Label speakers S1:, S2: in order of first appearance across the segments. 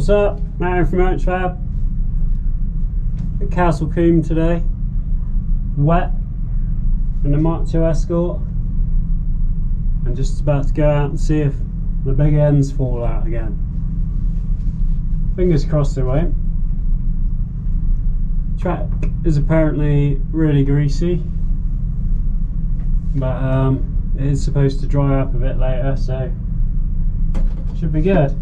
S1: What's up? Matt from Urchfab at Castle Combe today. Wet in the Mark 2 Escort. I'm just about to go out and see if the big ends fall out again. Fingers crossed they won't. Track is apparently really greasy, but it is supposed to dry up a bit later, so should be good.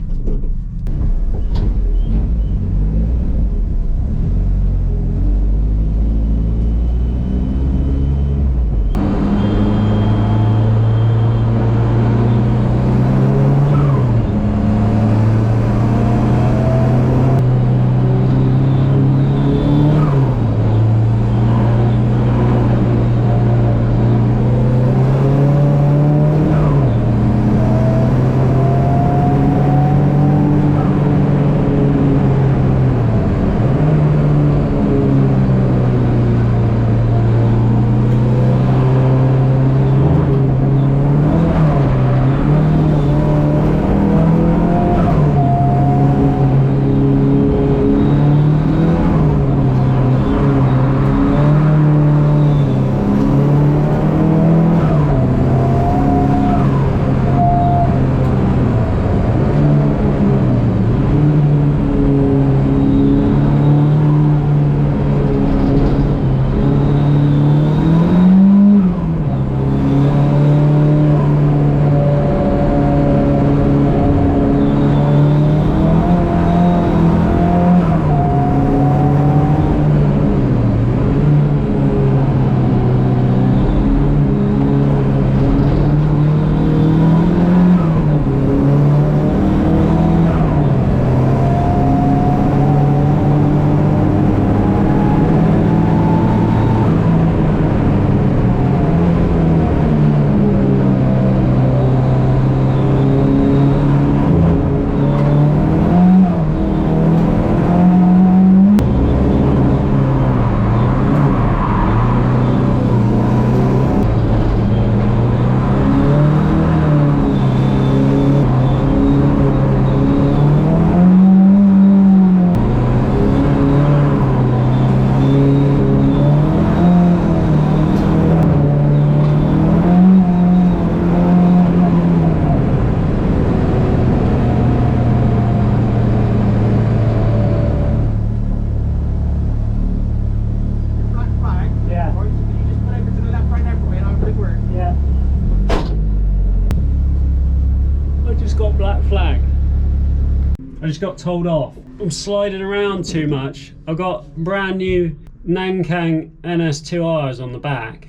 S1: I just got told off. I'm sliding around too much. I've got brand new Nankang NS2Rs on the back,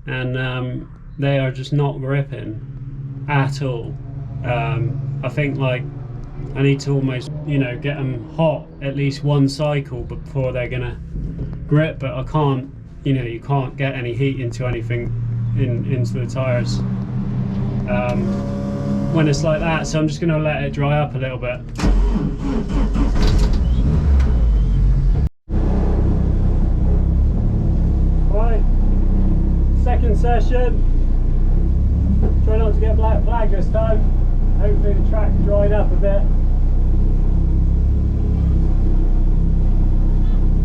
S1: and they are just not gripping at all. I think like I need to almost, you know, get them hot at least one cycle before they're gonna grip, but I can't, you know, you can't get any heat into anything into the tires when it's like that, so I'm just gonna let it dry up a little bit. Right, second session. Try not to get black flag this time. Hopefully the track dried up a bit.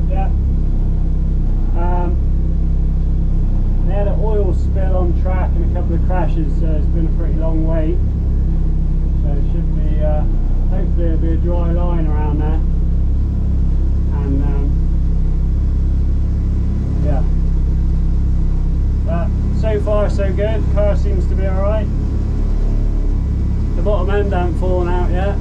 S1: Yeah. They had an oil spill on track and a couple of crashes, so it's been a pretty long wait. So it should be, hopefully it'll be a dry line around there. And yeah. But so far so good, the car seems to be alright. The bottom end hasn't fallen out yet.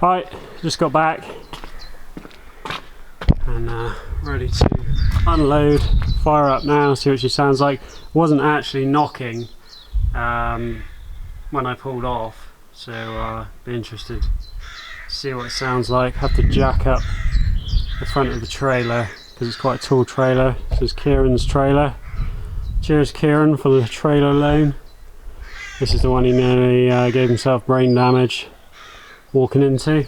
S1: Right, just got back and ready to unload, fire up now, see what she sounds like. Wasn't actually knocking when I pulled off, so be interested to see what it sounds like. Have to jack up the front of the trailer because it's quite a tall trailer. This is Kieran's trailer. Cheers Kieran for the trailer loan. This is the one he nearly gave himself brain damage walking into.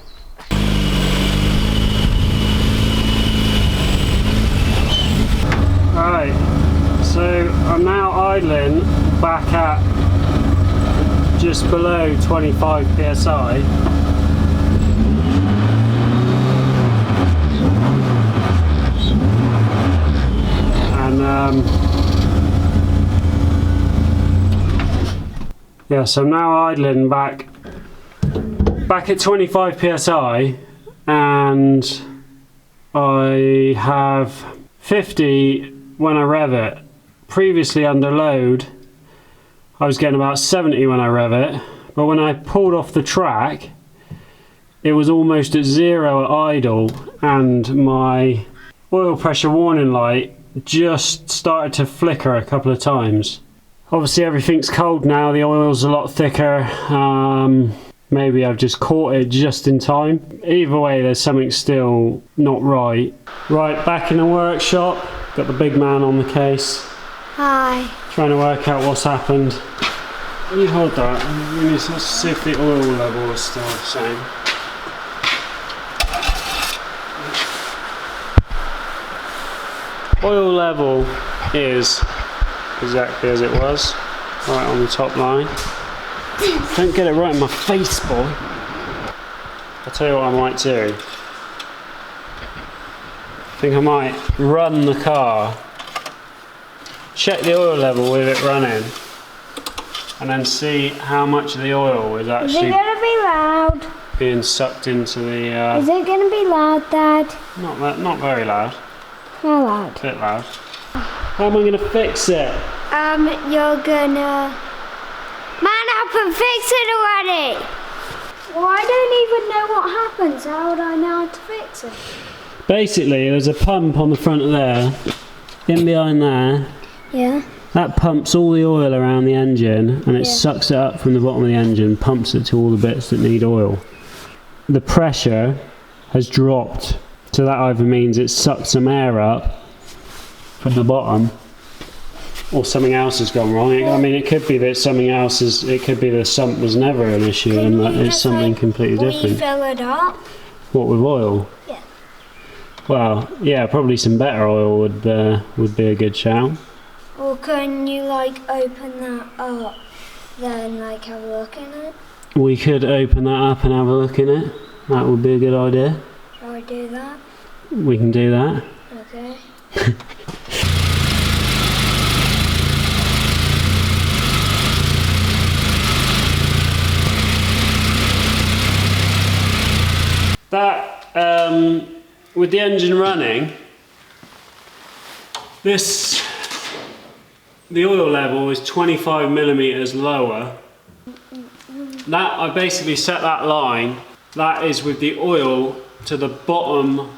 S1: Right, so I'm now idling back at just below 25 psi. And yeah, so I'm now idling back at 25 psi, and I have 50 when I rev it. Previously under load I was getting about 70 when I rev it, but when I pulled off the track it was almost at 0 at idle, and my oil pressure warning light just started to flicker a couple of times. Obviously everything's cold now, the oil's a lot thicker. Maybe I've just caught it just in time. Either way, there's something still not right. Right, back in the workshop, got the big man on the case.
S2: Hi.
S1: Trying to work out what's happened. Can you hold that? We need to see if the oil level is still the same. Oil level is exactly as it was, right on the top line. Don't get it right in my face, boy. I'll tell you what I might do. I think I might run the car, check the oil level with it running, and then see how much of the oil is actually being sucked into the...
S2: Is it going to be loud, Dad?
S1: Not very loud.
S2: How loud?
S1: A bit loud. How am I going to fix it?
S2: You're gonna... Man up and fix it already! Well, I don't even know what happens. How would I know how to fix it?
S1: Basically, there's a pump on the front of there, in behind there.
S2: Yeah.
S1: That pumps all the oil around the engine, and it sucks it up from the bottom of the engine, pumps it to all the bits that need oil. The pressure has dropped, so that either means it sucked some air up from the bottom, or something else has gone wrong. I mean, it could be that something else is. It could be the sump was never an issue, and that it's something completely different.
S2: Fill it up.
S1: What, with oil?
S2: Yeah.
S1: Well, yeah, probably some better oil would be a good shout.
S2: Or can you like open that up, then like have a look in it?
S1: We could open that up and have a look in it. That would be a good idea.
S2: Shall we do that?
S1: We can do that.
S2: Okay.
S1: That, with the engine running, the oil level is 25 millimeters lower. That, I basically set that line, that is with the oil to the bottom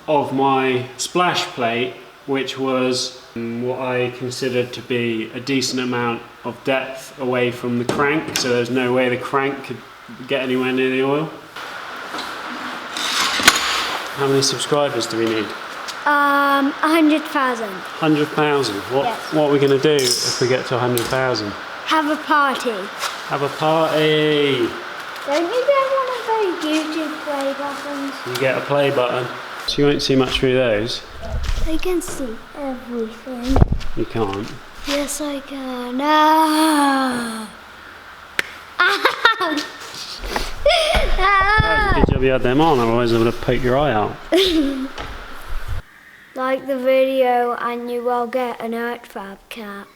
S1: of my splash plate, which was what I considered to be a decent amount of depth away from the crank, so there's no way the crank could get anywhere near the oil. How many subscribers do we need?
S2: 100,000.
S1: 100,000.
S2: Yes.
S1: What are we going to do if we get to 100,000?
S2: Have a party.
S1: Have a party.
S2: Don't you get one of those YouTube play buttons?
S1: You get a play button. So you won't see much through those.
S2: I can see everything.
S1: You can't.
S2: Yes, I can. Ah!
S1: That was a good job you had them on, otherwise I would have poked your eye out.
S2: Like the video, and you will get an Urchfab cap.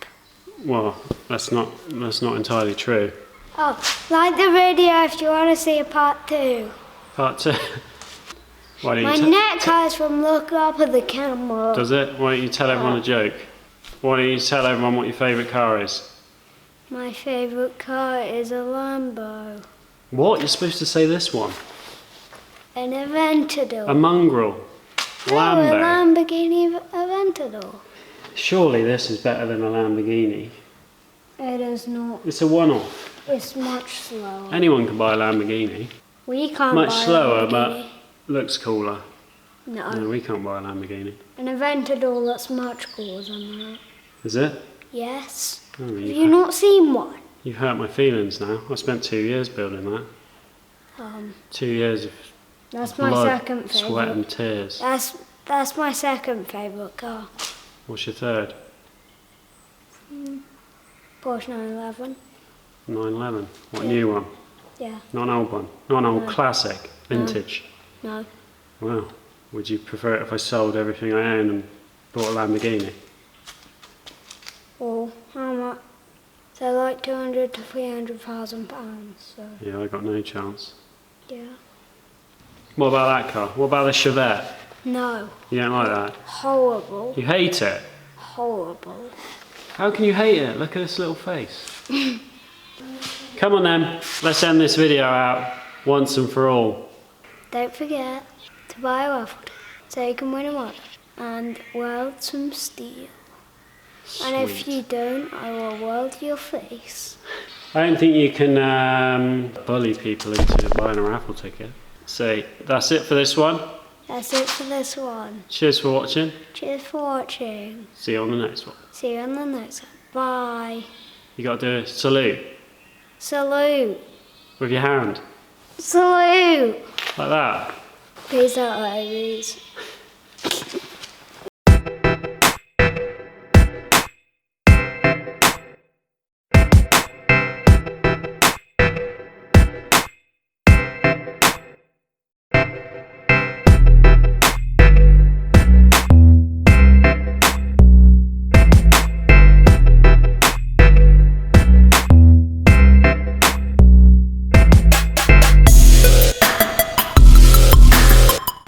S1: Well, that's not entirely true.
S2: Oh, like the video if you want to see a part 2.
S1: Part 2. Why don't
S2: My
S1: you
S2: neck hurts from looking up at the camera.
S1: Does it? Why don't you tell everyone a joke? Why don't you tell everyone what your favourite car is?
S2: My favourite car is a Lambo.
S1: What? You're supposed to say this one.
S2: An Aventador.
S1: A mongrel.
S2: No, a Lamborghini Aventador.
S1: Surely this is better than a Lamborghini.
S2: It is not.
S1: It's a one-off.
S2: It's much slower.
S1: Anyone can buy a Lamborghini.
S2: We can't
S1: Much
S2: buy
S1: slower,
S2: a Lamborghini.
S1: but looks cooler.
S2: No.
S1: No, we can't buy a Lamborghini.
S2: An Aventador that's much cooler than that.
S1: Is it?
S2: Yes.
S1: Oh,
S2: Have you not seen one?
S1: You've hurt my feelings now. I spent 2 years building that. 2 years of
S2: That's my
S1: blood,
S2: second favourite.
S1: sweat and tears.
S2: That's my second favourite car.
S1: What's your third?
S2: Porsche 911.
S1: 911. What,
S2: Yeah.
S1: new one?
S2: Yeah.
S1: Not an old one? Not an old
S2: No.
S1: classic? Vintage?
S2: No.
S1: Wow. Would you prefer it if I sold everything I own and bought a Lamborghini?
S2: Or how much? They're like 200 to 300,000 pounds. So
S1: Yeah, I got no chance.
S2: yeah.
S1: What about that car? What about the Chevette?
S2: No.
S1: You don't like that?
S2: Horrible.
S1: You hate it?
S2: Horrible.
S1: How can you hate it? Look at this little face. Come on then, let's end this video out once and for all.
S2: Don't forget to buy a raffle ticket so you can win a model and weld some steel. And if
S1: Sweet.
S2: you don't, I will weld your face.
S1: I don't think you can bully people into buying a raffle ticket. So that's it for this one.
S2: That's it for this one.
S1: Cheers for watching.
S2: Cheers for watching.
S1: See you on the next one.
S2: See you on the next one. Bye.
S1: You got to do a salute
S2: Salute.
S1: with your hand,
S2: Salute.
S1: like that.
S2: Peace out, ladies.